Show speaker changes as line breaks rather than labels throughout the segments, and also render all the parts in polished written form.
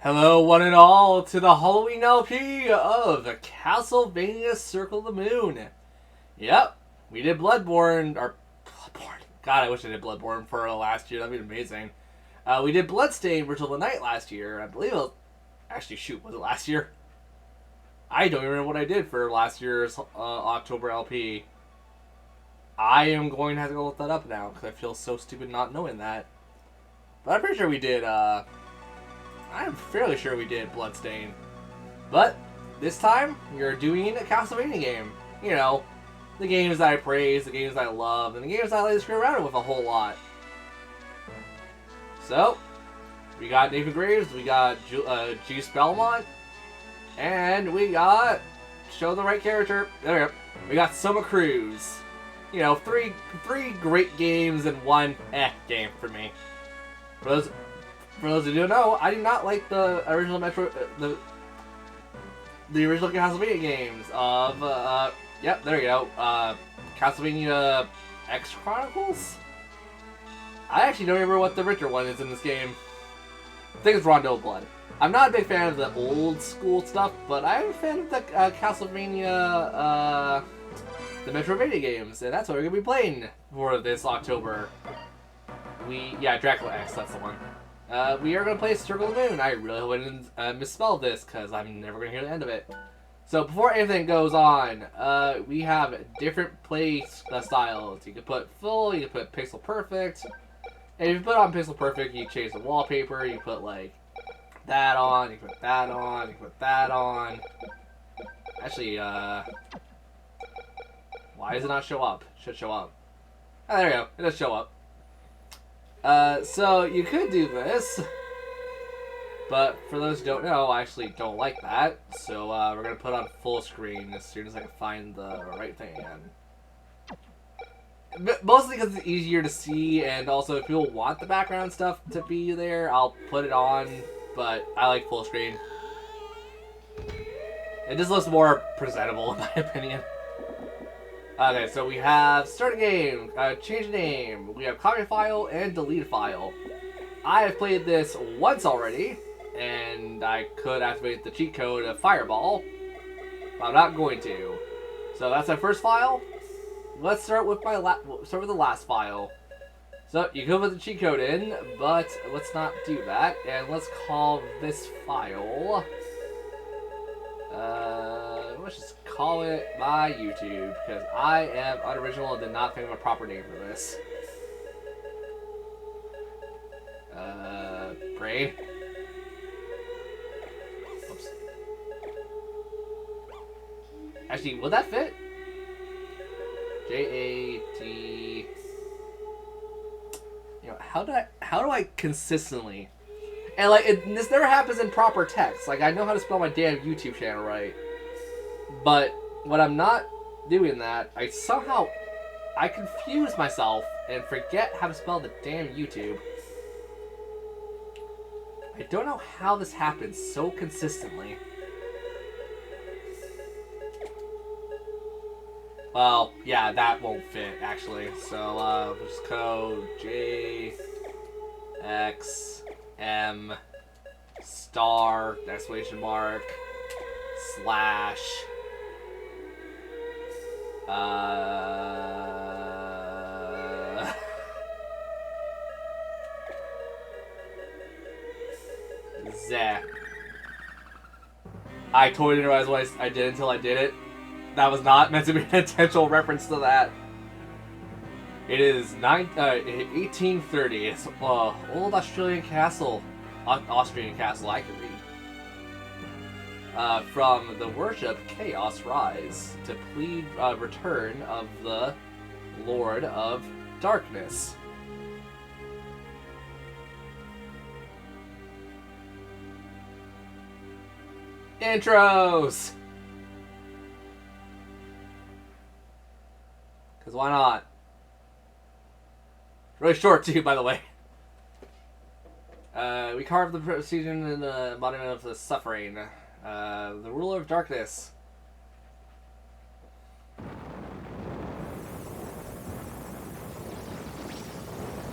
Hello, one and all, to the Halloween LP of Castlevania Circle of the Moon. Yep, we did Bloodborne, or Bloodborne. God, I wish I did Bloodborne for last year. That'd be amazing. We did Bloodstained Ritual of the Night last year. I believe it was, actually, shoot, was it last year? I don't even remember what I did for last year's October LP. I am going to have to go look that up now, because I feel so stupid not knowing that. But I'm pretty sure we did, I'm fairly sure we did Bloodstained. But this time, we're doing a Castlevania game. You know, the games that I praise, the games that I love, and the games that I like to screw around with a whole lot. So, we got Nathan Graves, we got G. Belmont, and we got, show the right character, there we go, we got Soma Cruz. You know, three great games and one game for me. For those who don't know, I do not like the original the original Castlevania games of, yep, there you go, Castlevania X Chronicles? I actually don't remember what the richer one is in this game. I think it's Rondo Blood. I'm not a big fan of the old school stuff, but I'm a fan of the Castlevania, the Metroidvania games, and that's what we're going to be playing for this October. Yeah, Dracula X, that's the one. We are going to play Circle of the Moon. I really hope I didn't misspell this, because I'm never going to hear the end of it. So, before anything goes on, we have different play styles. You can put full, you can put pixel perfect. And if you put on pixel perfect, you change the wallpaper, you put, like, that on, you put that on, you put that on. Actually, why does it not show up? It should show up. Oh, there we go. It does show up. So you could do this, but for those who don't know, I actually don't like that. So we're gonna put on full screen as soon as I can find the right thing again. Mostly because it's easier to see, and also if people want the background stuff to be there, I'll put it on. But I like full screen. It just looks more presentable, in my opinion. Okay, so we have start a game, change the name, we have copy file and delete file. I have played this once already, and I could activate the cheat code of Fireball, but I'm not going to. So that's my first file. Let's start with the last file. So you could put the cheat code in, but let's not do that, and let's call this file. Let's just call it my YouTube, because I am unoriginal and did not think of a proper name for this. Brain. Oops. Actually, would that fit? J-A-T... You know, how do I consistently... And, like, this never happens in proper text. Like, I know how to spell my damn YouTube channel right. But when I'm not doing that, I confuse myself and forget how to spell the damn YouTube. I don't know how this happens so consistently. Well, yeah, that won't fit, actually. So, we'll just code JaydeXM star exclamation mark slash Zeh. I totally didn't realize what I did until I did it. That was not meant to be an intentional reference to that. It is 1830. It's old Australian castle. Austrian castle I can read. From the worship chaos rise to plead return of the Lord of Darkness. Intros! Because why not? Really short too, by the way. We carved the procedure in the embodiment of the suffering. The ruler of darkness.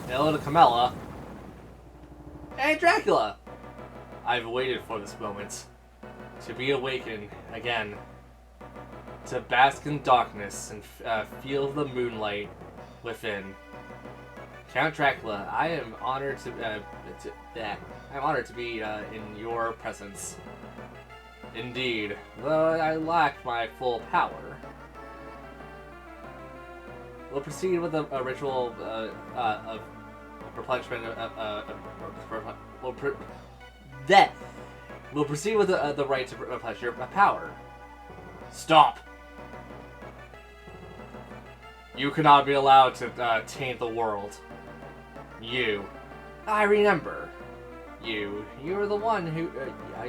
Hello to Camilla. Hey, Dracula! I've waited for this moment. To be awakened again. To bask in darkness and feel the moonlight within. Count Dracula, I am honored to be in your presence. Indeed, though I lack my full power. We'll proceed with a ritual of replenishment. We'll proceed with the rite to replenish your power. Stop! You cannot be allowed to taint the world. You. I remember. You were the one who.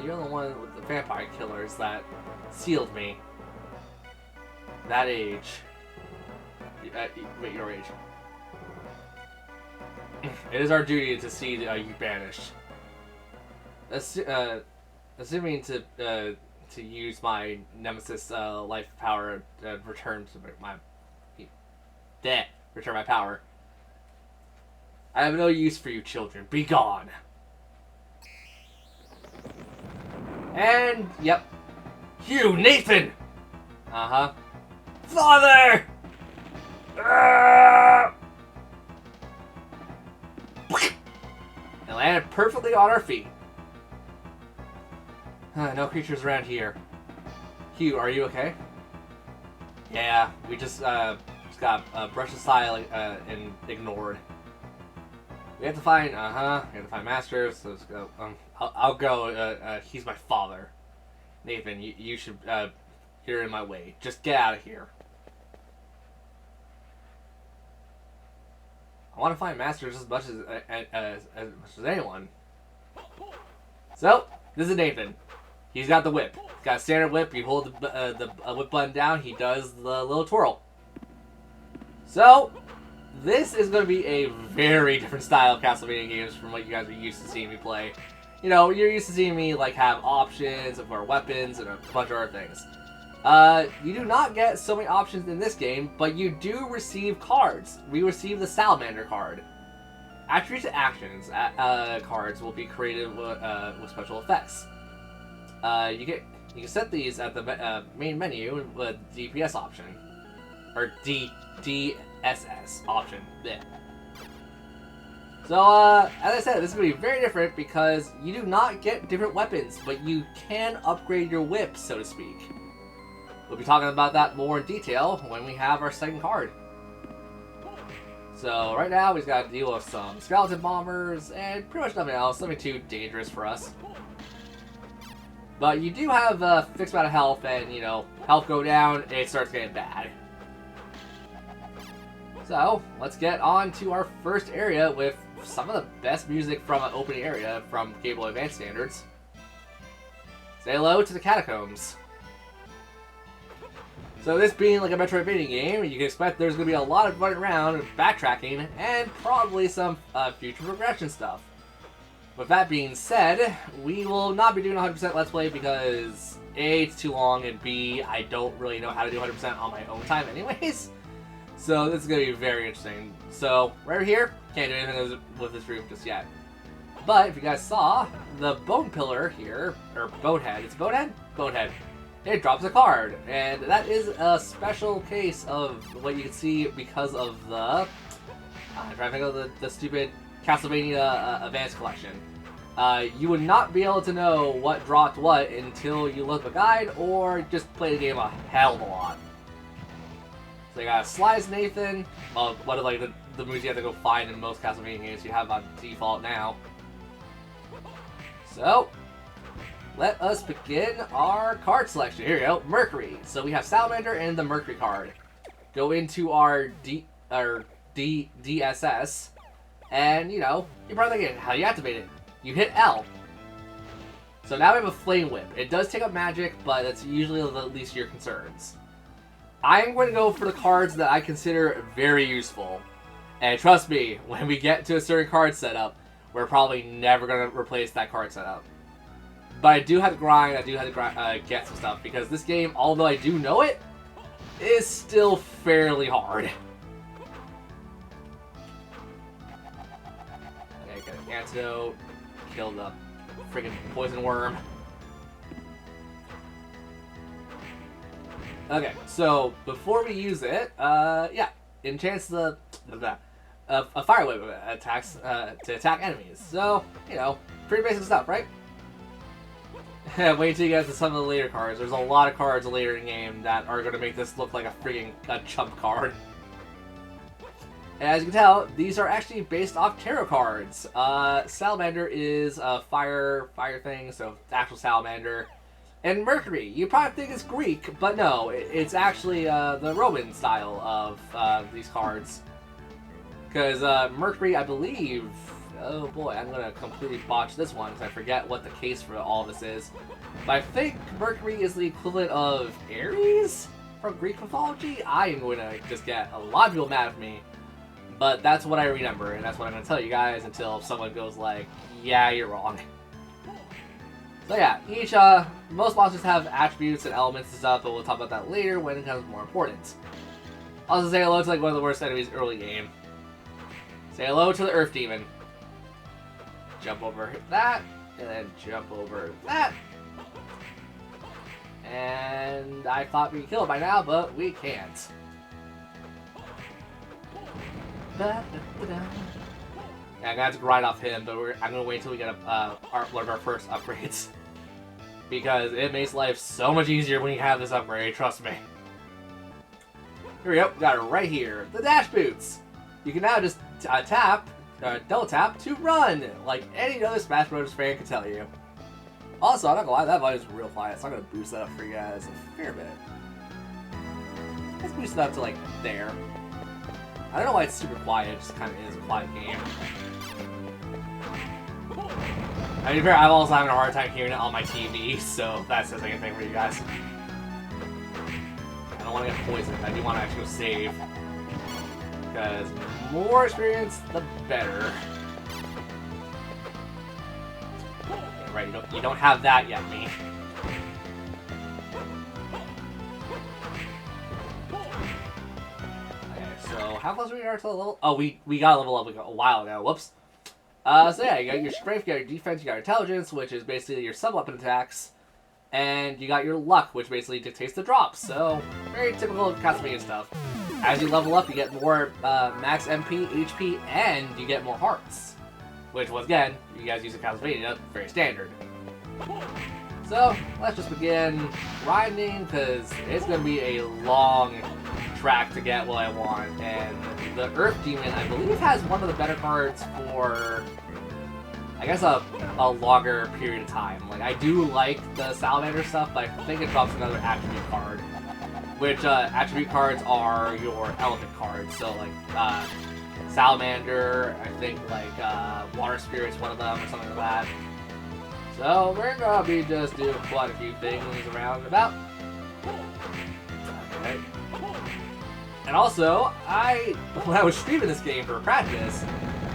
You're the one with the vampire killers that sealed me. That age. Wait, your age. It is our duty to see you banished. Assuming to use my nemesis life power return to return my power. I have no use for you children. Be gone. And yep. You, Nathan! Uh-huh. Father! And landed perfectly on our feet. No creatures around here. Hugh, are you okay? Yeah, we just got brushed aside and ignored. We have to find, we have to find Master, so let's go. I'll go, he's my father. Nathan, you should, you're in my way. Just get out of here. I want to find Master just as much as anyone. So, this is Nathan. He's got the whip. He's got a standard whip. You hold the whip button down, he does the little twirl. So, this is going to be a very different style of Castlevania games from what you guys are used to seeing me play. You know, you're used to seeing me like have options for weapons and a bunch of other things. You do not get so many options in this game, but you do receive cards. We receive the Salamander card. Attributes and actions cards will be created with special effects. You can set these at the main menu with DPS option, or DSS option. Blech. So, as I said, this is going to be very different because you do not get different weapons, but you can upgrade your whip, so to speak. We'll be talking about that more in detail when we have our second card. So, right now, we've got to deal with some skeleton bombers and pretty much nothing else. Nothing too dangerous for us. But you do have a fixed amount of health, and, you know, health go down, it starts getting bad. So, let's get on to our first area with some of the best music from an opening area from Game Boy Advance standards. Say hello to the catacombs. So this being like a Metroidvania game, you can expect there's going to be a lot of running around, backtracking, and probably some future progression stuff. With that being said, we will not be doing 100% Let's Play because A, it's too long, and B, I don't really know how to do 100% on my own time anyways. So this is going to be very interesting. So, right here, can't do anything with this room just yet. But, if you guys saw, the bone pillar here, or bonehead, it's bonehead? Bonehead. It drops a card, and that is a special case of what you can see because of the... I'm trying to think of the stupid Castlevania Advance Collection. You would not be able to know what dropped what until you look at the guide, or just play the game a hell of a lot. So you got Slice Nathan, well, one of like the moves you have to go find in most Castlevania games you have on default now. So, let us begin our card selection. Here we go, Mercury. So we have Salamander and the Mercury card. Go into our DSS, and you know, you're probably thinking, how do you activate it? You hit L. So now we have a Flame Whip. It does take up magic, but that's usually the least of your concerns. I'm going to go for the cards that I consider very useful. And trust me, when we get to a certain card setup, we're probably never going to replace that card setup. But I do have to grind, get some stuff, because this game, although I do know it, is still fairly hard. Okay, got an antidote, kill the Freaking poison worm. Okay, so before we use it, yeah, enchants a fire wave attacks to attack enemies. So, you know, pretty basic stuff, right? Wait till you get to some of the later cards. There's a lot of cards later in the game that are going to make this look like a chump card. As you can tell, these are actually based off tarot cards. Salamander is a fire thing, so actual salamander. And Mercury, you probably think it's Greek, but no, it's actually the Roman style of these cards. Because Mercury, I believe... Oh boy, I'm going to completely botch this one because I forget what the case for all this is. But I think Mercury is the equivalent of Ares from Greek mythology. I am going to just get a lot of people mad at me. But that's what I remember, and that's what I'm going to tell you guys until someone goes like, yeah, you're wrong. So yeah, most monsters have attributes and elements and stuff, but we'll talk about that later when it becomes more important. Also say hello to like one of the worst enemies early game. Say hello to the Earth Demon. Jump over that, and then jump over that. And I thought we could kill it by now, but we can't. Yeah, I'm gonna have to grind off him, but I'm gonna wait until we get one of our first upgrades. Because it makes life so much easier when you have this upgrade, trust me. Here we go, got it right here. The dash boots! You can now just double tap to run, like any other Smash Bros. Fan can tell you. Also, I'm not gonna lie, that volume is real quiet, so I'm gonna boost that up for you guys a fair bit. Let's boost it up to like there. I don't know why it's super quiet, it just kind of is a quiet game. I mean, I'm also having a hard time hearing it on my TV, so if that says anything for you guys. I don't want to get poisoned, I do want to actually go save. Because more experience, the better. Yeah, right, you don't have that yet, me. So, how close we are to the level? Oh, we got a level up a while ago. Whoops. So yeah, you got your strength, you got your defense, you got your intelligence, which is basically your sub-weapon attacks, and you got your luck, which basically dictates the drops. So, very typical of Castlevina stuff. As you level up, you get more max MP, HP, and you get more hearts. Which, once again, you guys use in Castlevina, very standard. So, let's just begin grinding, because it's going to be a long track to get what I want. And the Earth Demon, I believe, has one of the better cards for, I guess, a longer period of time. Like, I do like the Salamander stuff, but I think it drops another attribute card. Which, attribute cards are your element cards. So, like, Salamander, I think, like, Water Spirit's one of them, or something like that. So, we're gonna be just doing quite a few things around and about. Okay. And also, when I was streaming this game for practice,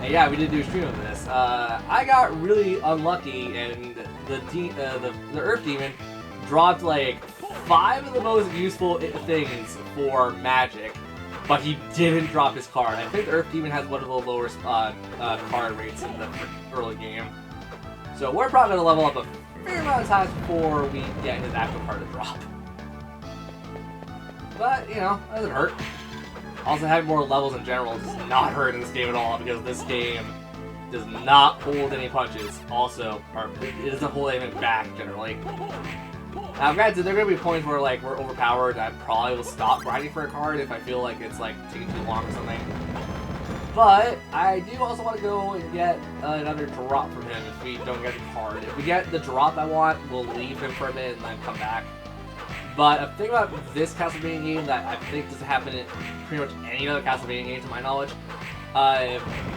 and yeah, we did do a stream of this, I got really unlucky, and the Earth Demon dropped, like, 5 of the most useful things for magic, but he didn't drop his card. I think the Earth Demon has one of the lowest card rates in the early game. So we're probably going to level up a fair amount of times before we get his actual card to drop. But, you know, it doesn't hurt. Also, having more levels in general does not hurt in this game at all, because this game does not hold any punches. Also, it doesn't hold anything back, generally. Now, granted, there are going to be points where, like, we're overpowered, and I probably will stop grinding for a card if I feel like it's, like, taking too long or something. But, I do also want to go and get another drop from him if we don't get the card. If we get the drop I want, we'll leave him for a minute and then come back. But a thing about this Castlevania game that I think doesn't happen in pretty much any other Castlevania game, to my knowledge,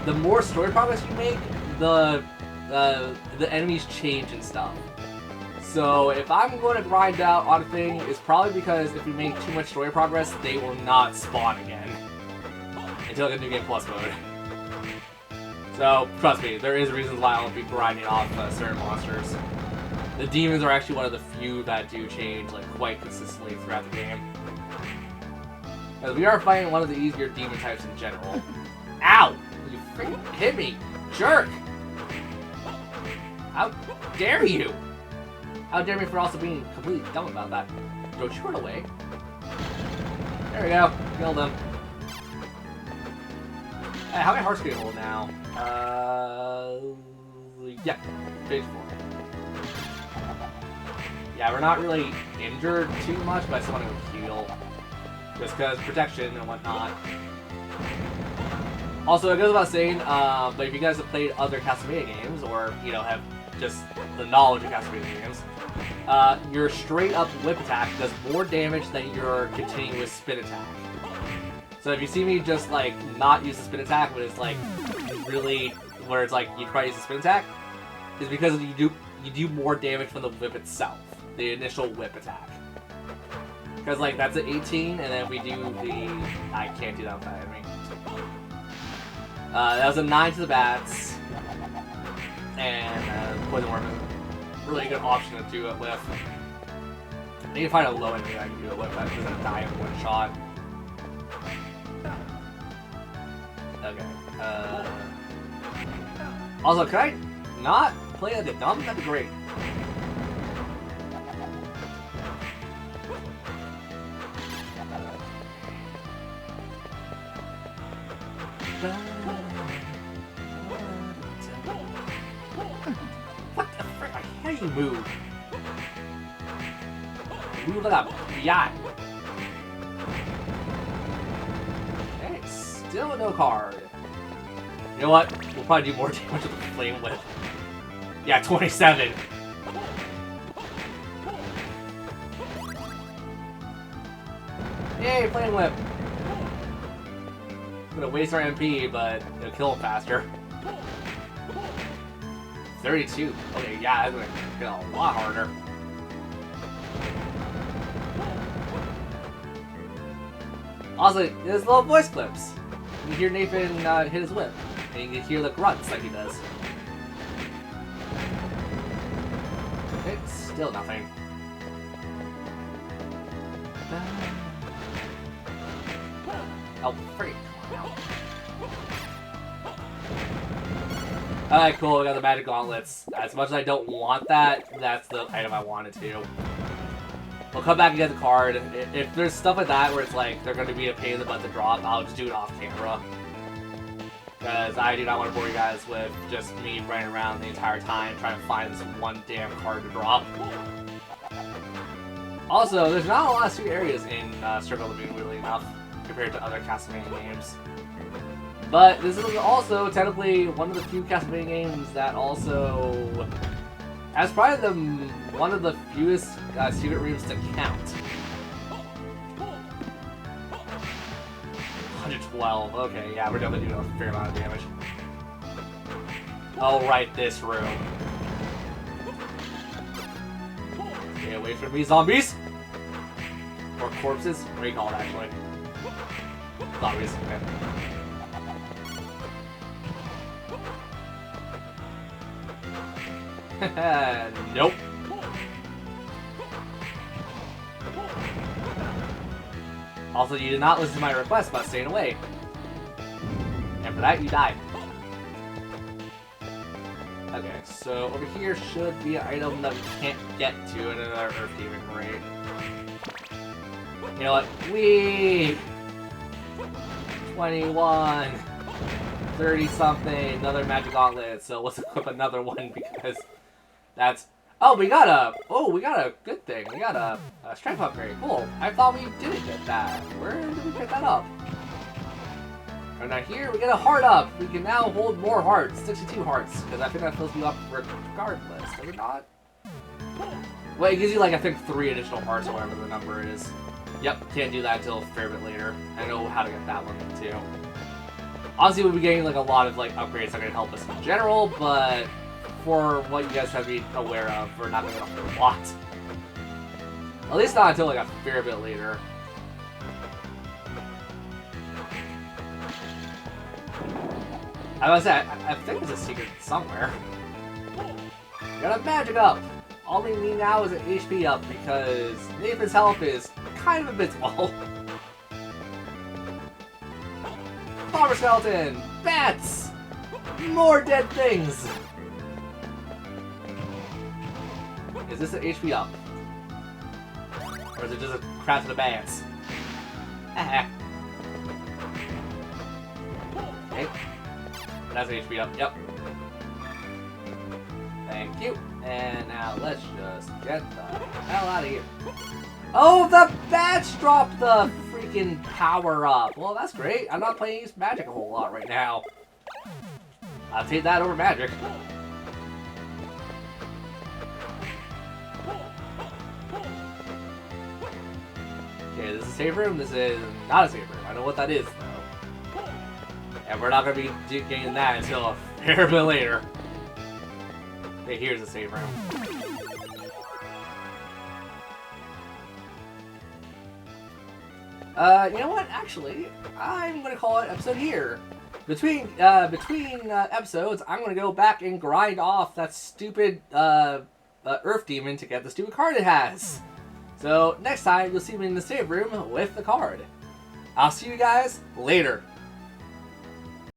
the more story progress you make, the enemies change and stuff. So if I'm going to grind out on a thing, it's probably because if we make too much story progress, they will not spawn again until the New Game Plus mode. So trust me, there is reasons why I'll be grinding off certain monsters. The demons are actually one of the few that do change like quite consistently throughout the game. Because we are fighting one of the easier demon types in general. Ow! You freaking hit me, jerk! How dare you? How dare me for also being completely dumb about that? Don't you run away. There we go. Killed him. Hey, how many hearts can you hold now? Yeah. Page 4. Yeah, we're not really injured too much, but I just want to heal. Just because protection and whatnot. Also, it goes without saying, but if you guys have played other Castlevina games, or, you know, have just the knowledge of Castlevina games, your straight-up whip attack does more damage than your continuous spin attack. So if you see me just, like, not use the spin attack, but it's, like, really, where it's, like, you try to use the spin attack, is because you do more damage from the whip itself, the initial whip attack. Because, like, that's an 18, and then we do the... I can't do that with that enemy. That was a 9 to the bats, and Poison Worm is a really good option to do it with. I need to find a low enemy that I can do it with that doesn't die in one shot. Okay. Also, can I not play like a dumb? That'd be great. What the frick? I hate you move. Move like a biatch. Okay, still no card. You know what? We'll probably do more damage with the Flame Whip. Yeah, 27. Yay, Flame Whip. I'm gonna waste our MP, but it'll kill him faster. 32. Okay, yeah, that's gonna get a lot harder. Also, there's little voice clips. You can hear Nathan hit his whip, and you can hear the grunts like he does. Okay, still nothing. Oh, freak. Alright, cool, we got the magic gauntlets. As much as I don't want that, that's the item I wanted to. We'll come back and get the card. If there's stuff like that where it's like, they're going to be a pain in the butt to drop, I'll just do it off camera. Because I do not want to bore you guys with just me running around the entire time trying to find this one damn card to drop. Also, there's not a lot of secret areas in Circle of the Moon, weirdly enough, compared to other Castlevania games. But this is also technically one of the few Castlevania games that also has probably one of the fewest secret rooms to count. 112. Okay, yeah, we're definitely doing a fair amount of damage. Oh, right, this room. Stay away from me, zombies! Or corpses? What do you call it, actually? Zombies, okay. Nope. Also, you did not listen to my request about staying away. And for that, you died. Okay, so over here should be an item that we can't get to in another Earth Demon raid. You know what? Whee! 21! 30-something, another magic gauntlet, so let's equip another one because that's... Oh, we got a good thing. We got a strength upgrade. Cool. I thought we didn't get that. Where did we pick that up? And now here, we get a heart up. We can now hold more hearts, 62 hearts, because I think that fills you up regardless. Does it not? Well, it gives you, like, I think 3 additional hearts or whatever the number is. Yep, can't do that until a fair bit later. I know how to get that one, too. Honestly, we'll be getting, like, a lot of, like, upgrades that are going to help us in general, but for what you guys have to be aware of, we're not going to get a lot. At least not until, like, a fair bit later. I was gonna say, I think there's a secret somewhere. Got a magic up! All we need now is an HP up, because Nathan's health is kind of abysmal. Bomber skeleton! Bats! More dead things! Is this an HP up? Or is it just a craft advance? Okay. That's an HP up, yep. Thank you. And now let's just get the hell out of here. Oh, the bats dropped the freaking power up. Well, that's great. I'm not playing magic a whole lot right now. I'll take that over magic. Okay, this is a save room. This is not a save room. I know what that is, though. And we're not going to be getting that until a fair bit later. Okay, here's a save room. You know what? Actually, I'm gonna call it episode here. Between episodes, I'm gonna go back and grind off that stupid Earth Demon to get the stupid card it has. So next time, you'll see me in the save room with the card. I'll see you guys later.